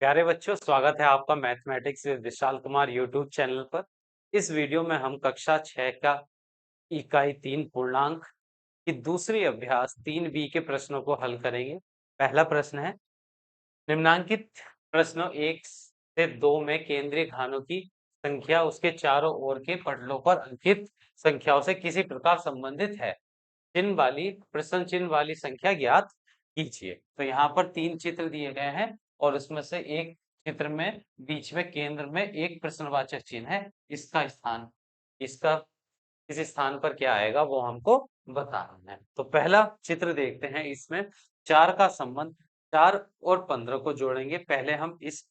प्यारे बच्चों, स्वागत है आपका mathematics with Vishal Kumar YouTube channel पर। इस वीडियो में हम कक्षा 6 का इकाई 3 पूर्णांक की दूसरी अभ्यास 3 बी के प्रश्नों को हल करेंगे। पहला प्रश्न है, निम्नांकित प्रश्नों 1 से 2 में केंद्रीय घानों की संख्या उसके चारों ओर के पटलों पर अंकित संख्याओं से किसी प्रकार संबंधित है। चिन्ह वाली प्रश्न चिन्ह वाली संख्या ज्ञात कीजिए। तो यहाँ पर 3 चित्र दिए गए हैं और उसमें से एक चित्र में बीच में केंद्र में एक प्रश्नवाचक चिन्ह है। इसका इस स्थान पर क्या आएगा वो हमको बताना है। तो पहला चित्र देखते हैं। इसमें 4 का संबंध 4 और 15 को जोड़ेंगे। पहले हम इस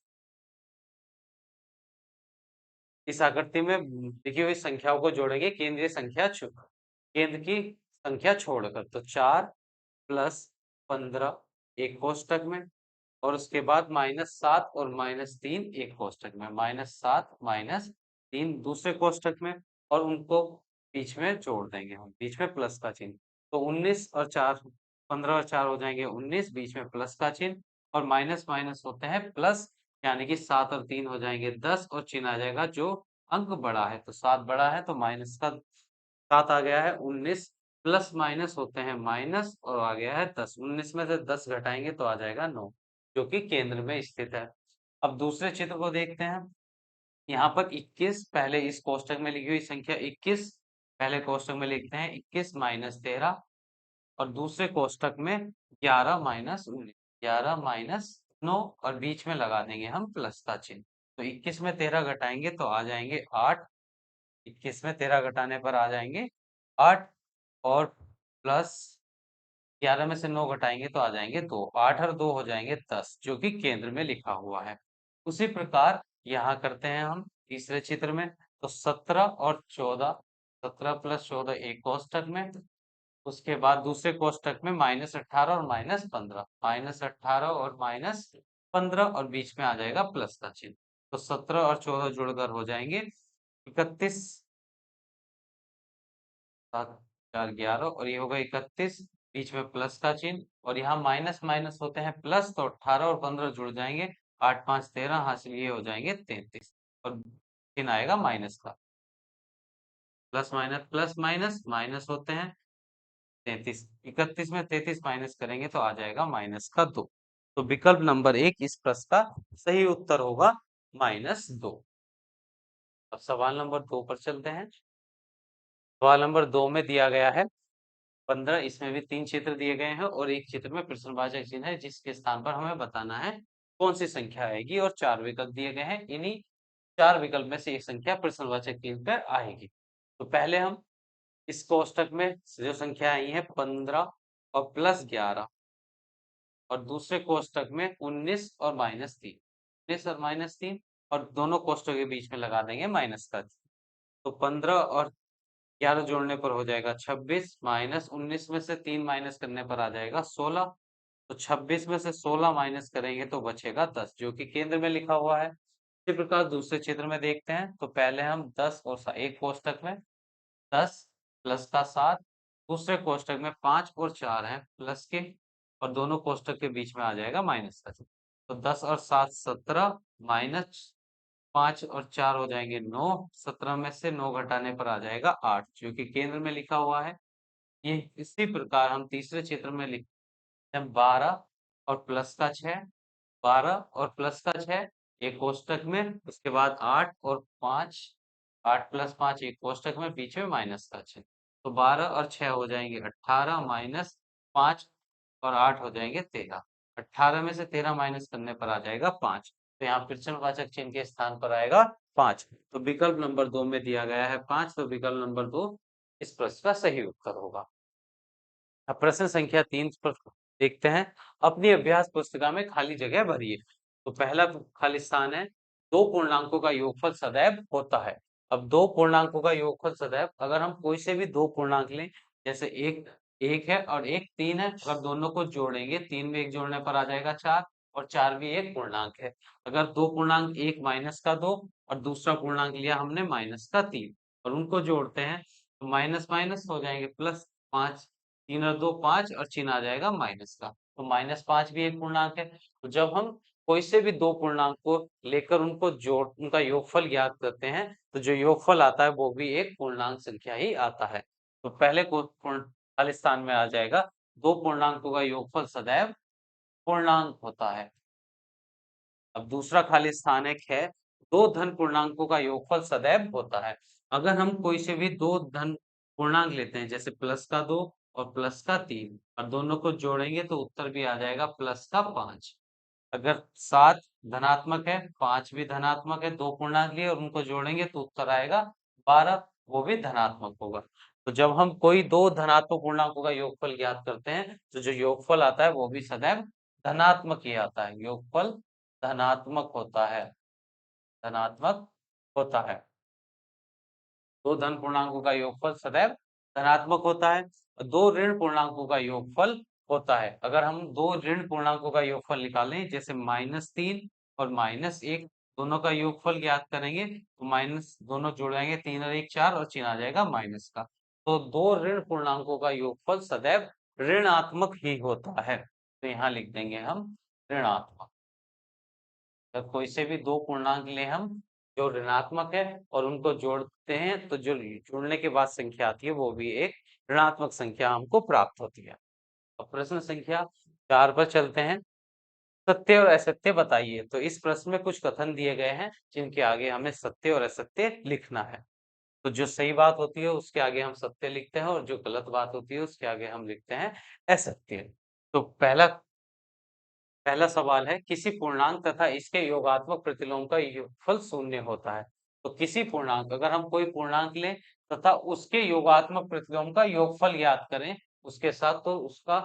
आकृति में लिखी हुई संख्याओं को जोड़ेंगे, केंद्र की संख्या छोड़कर। तो 4 प्लस 15 एक कोष्टक में, और उसके बाद -7 और -3 एक कोष्टक में, -7 -3 दूसरे कोष्टक में, और उनको बीच में जोड़ देंगे हम, बीच में प्लस का चिन्ह। तो 19 और 4 15 और 4 हो जाएंगे 19, बीच में प्लस का चिन्ह, और माइनस माइनस होते हैं प्लस, यानी कि 7 और 3 हो जाएंगे 10, और चिन्ह आ जाएगा जो अंक बड़ा है। तो 7 बड़ा है तो माइनस का 7 आ गया है 19, प्लस माइनस होते हैं माइनस, और आ गया है 10। 19 में से 10 घटाएंगे तो आ जाएगा 9, जो कि केंद्र में स्थित है। अब दूसरे चित्र को देखते हैं। यहाँ पर 21 पहले इस कोष्टक में लिखी हुई संख्या 21 पहले कोष्टक में लिखते हैं 21 माइनस 13, और दूसरे कोष्टक में 11 माइनस 19, 11 माइनस 9, और बीच में लगा देंगे हम प्लस का चिन्ह। तो 21 में 13 घटाएंगे तो आ जाएंगे 8, 21 में 13 घटाने पर आ जाएंगे 8, और प्लस 11 में से 9 घटाएंगे तो आ जाएंगे 2, 8 और 2 हो जाएंगे 10, जो कि केंद्र में लिखा हुआ है। उसी प्रकार यहाँ करते हैं हम तीसरे चित्र में। तो 17 और 14, 17 प्लस 14 एक कोष्टक में, उसके बाद दूसरे कोष्टक में -18 और -15, -18 और -15, और बीच में आ जाएगा प्लस का चिन्ह। तो 17 और 14 जुड़कर हो जाएंगे 31, 7 4 11, और ये होगा 31, बीच में प्लस का चिन्ह, और यहाँ माइनस माइनस होते हैं प्लस, तो 18 और 15 जुड़ जाएंगे, 8 5 13, हासिल ये हो जाएंगे 33, और चिन्ह आएगा माइनस का। प्लस माइनस माइनस होते हैं 33, 31 में 33 माइनस करेंगे तो आ जाएगा -2। तो विकल्प नंबर 1 इस प्रश्न का सही उत्तर होगा -2। अब सवाल नंबर 2 पर चलते हैं। सवाल नंबर 2 में दिया गया है 15, इसमें भी 3 चित्र दिए गए हैं और एक चित्र में प्रश्नवाचक चिन्ह है, जिसके स्थान पर हमें बताना है कौन सी संख्या आएगी, और 4 विकल्प दिए गए हैं। इन्हीं 4 विकल्प में से एक संख्या प्रश्नवाचक चिन्ह पर आएगी। तो पहले हम इस कोष्टक में जो संख्या आई है 15 और +11, और दूसरे कोष्टक में 19 और -3, 19 और -3, और दोनों कोष्टकों के बीच में लगा देंगे माइनस का। तो 15 और 11 जोड़ने पर हो जाएगा 26, माइनस 19 में से 3 माइनस करने पर आ जाएगा 16। तो 26 में से 16 माइनस करेंगे तो बचेगा 10, जो कि केंद्र में लिखा हुआ है। इसी प्रकार दूसरे चित्र में देखते हैं। तो पहले हम 10 और एक कोष्टक में 10 प्लस का 7, दूसरे कोष्टक में 5 और 4 हैं प्लस के, और दोनों कोष्टक के बीच में आ जाएगा माइनस का। तो 10 और 7 17, माइनस 5 और 4 हो जाएंगे 9, 17 में से 9 घटाने पर आ जाएगा 8, जो कि केंद्र में लिखा हुआ है। ये इसी प्रकार हम तीसरे चित्र में लिखते हैं 12 और प्लस का 6, 12 और प्लस का 6 एक कोष्टक में, उसके बाद 8 और 5, 8 प्लस 5 एक कोष्टक में, बीच में माइनस का 6। तो 12 और 6 हो जाएंगे 18, माइनस 5 और 8 हो जाएंगे 13। 18 में से 13 माइनस करने पर आ जाएगा 5। तो यहाँ प्रश्नवाचक चिन्ह के स्थान पर आएगा 5। तो विकल्प नंबर 2 में दिया गया है 5, तो विकल्प नंबर 2 इस प्रश्न का सही उत्तर होगा। अब प्रश्न संख्या 3 पर देखते हैं। अपनी अभ्यास पुस्तिका में खाली जगह भरिए। तो पहला खाली स्थान है, दो पूर्णांकों का योगफल सदैव होता है। अब दो पूर्णांकों का योगफल सदैव, अगर हम कोई से भी दो पूर्णांक लें, जैसे एक एक है और एक 3 है, अगर दोनों को जोड़ेंगे, 3 में एक जोड़ने पर आ जाएगा 4, और 4 भी एक पूर्णांक है। अगर दो पूर्णांक, एक -2 और दूसरा पूर्णांक लिया हमने -3, और उनको जोड़ते हैं तो माइनस माइनस हो जाएंगे प्लस 5, 3 और 2 5, और चिन्ह आ जाएगा माइनस का। तो -5 भी एक पूर्णांक है। तो जब हम कोई से भी दो पूर्णांक को लेकर उनको जोड़ उनका योगफल ज्ञात करते हैं, तो जो योगफल आता है वो भी एक पूर्णांक संख्या ही आता है। तो पहले को खाली स्थान में आ जाएगा, दो पूर्णांकों का योगफल सदैव पूर्णांक होता है। अब दूसरा खाली स्थान एक है, दो धन पूर्णांकों का योगफल सदैव होता है। अगर हम कोई से भी दो धन पूर्णांक लेते हैं, जैसे प्लस का 2 और प्लस का 3, और दोनों को जोड़ेंगे तो उत्तर भी आ जाएगा प्लस का 5। अगर 7 धनात्मक है, 5 भी धनात्मक है, दो पूर्णांक लिए और उनको जोड़ेंगे तो उत्तर आएगा 12, वो भी धनात्मक होगा। तो जब हम कोई दो धनात्मक पूर्णांकों का योगफल ज्ञात करते हैं, तो जो योगफल आता है वो भी सदैव धनात्मक ही आता है। योगफल धनात्मक होता है, धनात्मक होता है। दो धन पूर्णांकों का योगफल सदैव धनात्मक होता है, और दो ऋण पूर्णांकों का योगफल होता है। अगर हम दो ऋण पूर्णांकों का योगफल निकालें, जैसे -3 और -1, दोनों का योगफल ज्ञात करेंगे तो माइनस दोनों जुड़ाएंगे, 3 और 1 4, और चिन्ह आ जाएगा माइनस का। तो दो ऋण पूर्णांकों का योगफल सदैव ऋणात्मक ही होता है, तो यहाँ लिख देंगे हम ऋणात्मक। जब कोई से भी दो पूर्णांक ले हम जो ऋणात्मक है और उनको जोड़ते हैं, तो जो जुड़ने के बाद संख्या आती है वो भी एक ऋणात्मक संख्या हमको प्राप्त होती है। अब प्रश्न संख्या 4 पर चलते हैं। सत्य और असत्य बताइए। तो इस प्रश्न में कुछ कथन दिए गए हैं जिनके आगे हमें सत्य और असत्य लिखना है। तो जो सही बात होती है उसके आगे हम सत्य लिखते हैं, और जो गलत बात होती है उसके आगे हम लिखते हैं असत्य। तो पहला सवाल है, किसी पूर्णांक तथा इसके योगात्मक प्रतिलोम का योगफल शून्य होता है। तो किसी पूर्णांक, अगर हम कोई पूर्णांक लें तथा उसके योगात्मक प्रतिलोम का योगफल ज्ञात करें उसके साथ, तो उसका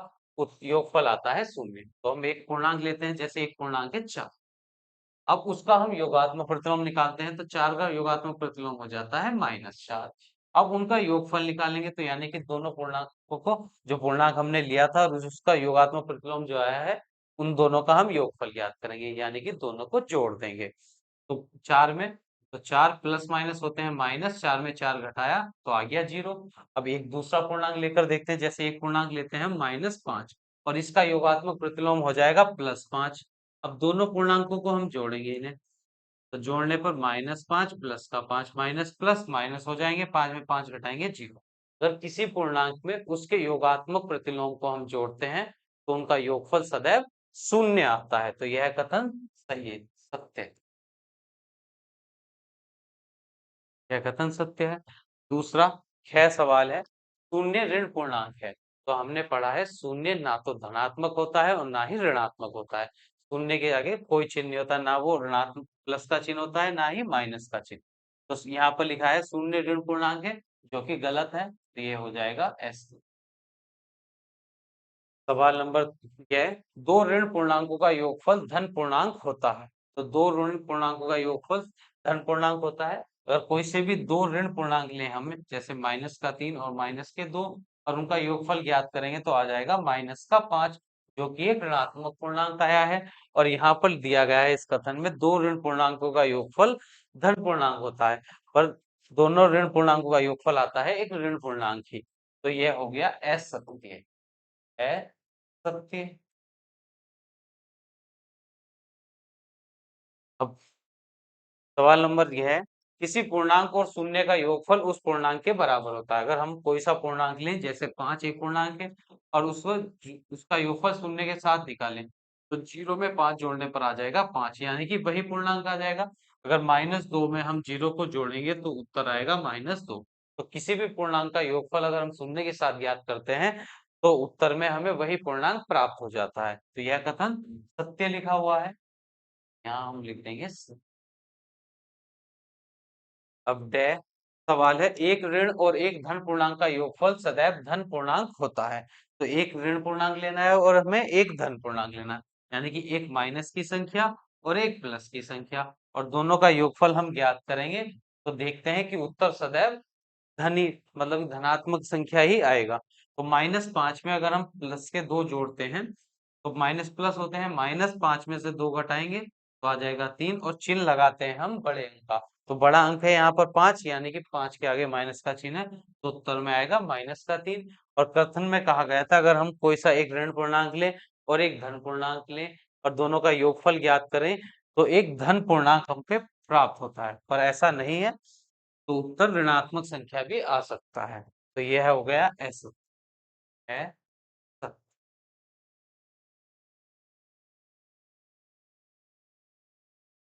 योगफल आता है शून्य। तो हम एक पूर्णांक लेते हैं, जैसे एक पूर्णांक है 4। अब उसका हम योगात्मक प्रतिलोम निकालते हैं, तो 4 का योगात्मक प्रतिलोम हो जाता है -4। अब उनका योगफल निकालेंगे, तो यानी कि दोनों पूर्णांकों को, जो पूर्णांक हमने लिया था और उसका योगात्मक प्रतिलोम जो आया है, उन दोनों का हम योगफल ज्ञात करेंगे, यानी कि दोनों को जोड़ देंगे। तो 4 में, तो 4 प्लस माइनस होते हैं माइनस, 4 में 4 घटाया तो आ गया 0। अब एक दूसरा पूर्णांक लेकर देखते हैं, जैसे एक पूर्णांक लेते हैं हम -5, और इसका योगात्मक प्रतिलोम हो जाएगा +5। अब दोनों पूर्णांकों को हम जोड़ेंगे इन्हें, तो जोड़ने पर -5 प्लस का 5 माइनस प्लस माइनस हो जाएंगे, 5 में 5 घटाएंगे 0। अगर किसी पूर्णांक में उसके योगात्मक प्रतिलोम को हम जोड़ते हैं तो उनका योगफल सदैव शून्य आता है। तो यह कथन सही है, सत्य है। यह कथन सत्य है। दूसरा 6 सवाल है, शून्य ऋण पूर्णांक है। तो हमने पढ़ा है शून्य ना तो धनात्मक होता है और ना ही ऋणात्मक होता है। शून्य के आगे कोई चिन्ह नहीं होता, ना वो ऋणात्मक प्लस का चिन्ह होता है, ना ही माइनस का चिन्ह। तो यहाँ पर लिखा है शून्य ऋण पूर्णांक है, जो कि गलत है, तो ये हो जाएगा एस। सवाल नंबर 6, दो ऋण पूर्णांकों का योगफल धन पूर्णांक होता है। तो दो ऋण पूर्णांकों का योगफल धन पूर्णांक होता है। अगर कोई से भी दो ऋण पूर्णांक लें हमें, जैसे -3 और -2, और उनका योगफल ज्ञात करेंगे तो आ जाएगा -5, जो कि एक ऋणात्मक पूर्णांक आया है। और यहाँ पर दिया गया है इस कथन में, दो ऋण पूर्णांकों का योगफल धन पूर्णांक होता है, पर दोनों ऋण पूर्णांकों का योगफल आता है एक ऋण पूर्णांक ही। तो यह हो गया असत्य है, सत्य। अब सवाल नंबर यह है, किसी पूर्णांक और शून्य का योगफल उस पूर्णांक के बराबर होता है। अगर हम कोई सा पूर्णांक लें, जैसे 5 एक पूर्णांक है और उसको उसका योगफल शून्य के साथ निकालें, तो 0 में 5 जोड़ने पर आ जाएगा 5, यानी कि वही पूर्णांक आ जाएगा। अगर -2 में हम 0 को जोड़ेंगे तो उत्तर आएगा -2। तो किसी भी पूर्णांक का योगफल अगर हम शून्य के साथ ज्ञात करते हैं तो उत्तर में हमें वही पूर्णांक प्राप्त हो जाता है। तो यह कथन सत्य लिखा हुआ है, यहाँ हम लिख देंगे। अब डे सवाल है, एक ऋण और एक धन पूर्णांक का योगफल सदैव धन पूर्णांक होता है। तो एक ऋण पूर्णांक लेना है और हमें एक धन पूर्णांक लेना है, यानी कि एक माइनस की संख्या और एक प्लस की संख्या, और दोनों का योगफल हम ज्ञात करेंगे तो देखते हैं कि उत्तर सदैव धनी, मतलब धनात्मक संख्या ही आएगा। तो -5 में अगर हम प्लस के 2 जोड़ते हैं तो माइनस प्लस होते हैं, -5 में से 2 घटाएंगे तो आ जाएगा 3, और चिन्ह लगाते हैं हम बड़े अंक का। तो बड़ा अंक है यहाँ पर 5, यानी कि 5 के आगे माइनस का चिन्ह है, तो उत्तर में आएगा -3। और कथन में कहा गया था, अगर हम कोई सा एक ऋण पूर्णांक ले और एक धन पूर्णांक ले, और दोनों का योगफल ज्ञात करें तो एक धन पूर्णांक हमको प्राप्त होता है, पर ऐसा नहीं है तो उत्तर ऋणात्मक संख्या भी आ सकता है। तो यह हो गया एस है।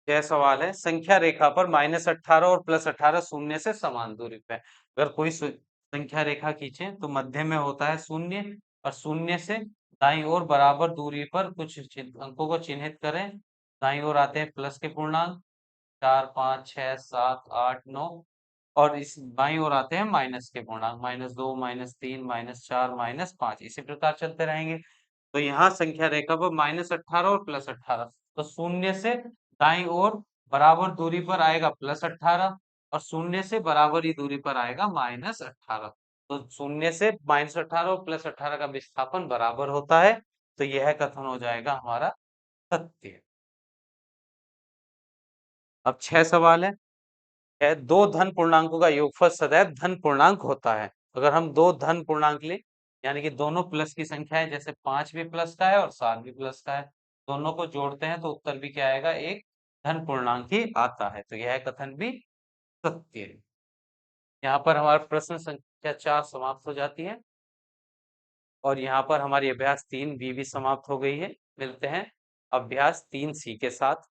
यह सवाल है, संख्या रेखा पर -18 और +18 शून्य से समान दूरी पे है। अगर कोई संख्या रेखा खींचे तो मध्य में होता है शून्य, और शून्य से दाईं ओर बराबर दूरी पर कुछ अंकों को चिन्हित करें। दाईं ओर आते हैं प्लस के पूर्णांक 4, 5, 6, 7, 8, 9, और इस बाईं ओर आते हैं माइनस के पूर्णांक -2, -3, -4, -5, इसी प्रकार चलते रहेंगे। तो यहाँ संख्या रेखा पर -18 और +18, तो शून्य से दाईं ओर बराबर दूरी पर आएगा +18, और शून्य से बराबर ही दूरी पर आएगा -18। तो शून्य से -18 और +18 का विस्थापन बराबर होता है। तो यह कथन हो जाएगा हमारा सत्य। अब 6 सवाल है दो धन पूर्णांकों का योगफल सदैव धन पूर्णांक होता है। अगर हम दो धन पूर्णांक लें, यानी कि दोनों प्लस की संख्या है, जैसे 5 भी प्लस का है और 7 भी प्लस का है, दोनों को जोड़ते हैं तो उत्तर भी क्या आएगा, एक धन पूर्णांक ही आता है। तो यह कथन भी सत्य है। यहाँ पर हमारा प्रश्न संख्या 4 समाप्त हो जाती है, और यहाँ पर हमारी अभ्यास 3 बी भी समाप्त हो गई है। मिलते हैं अभ्यास 3 सी के साथ।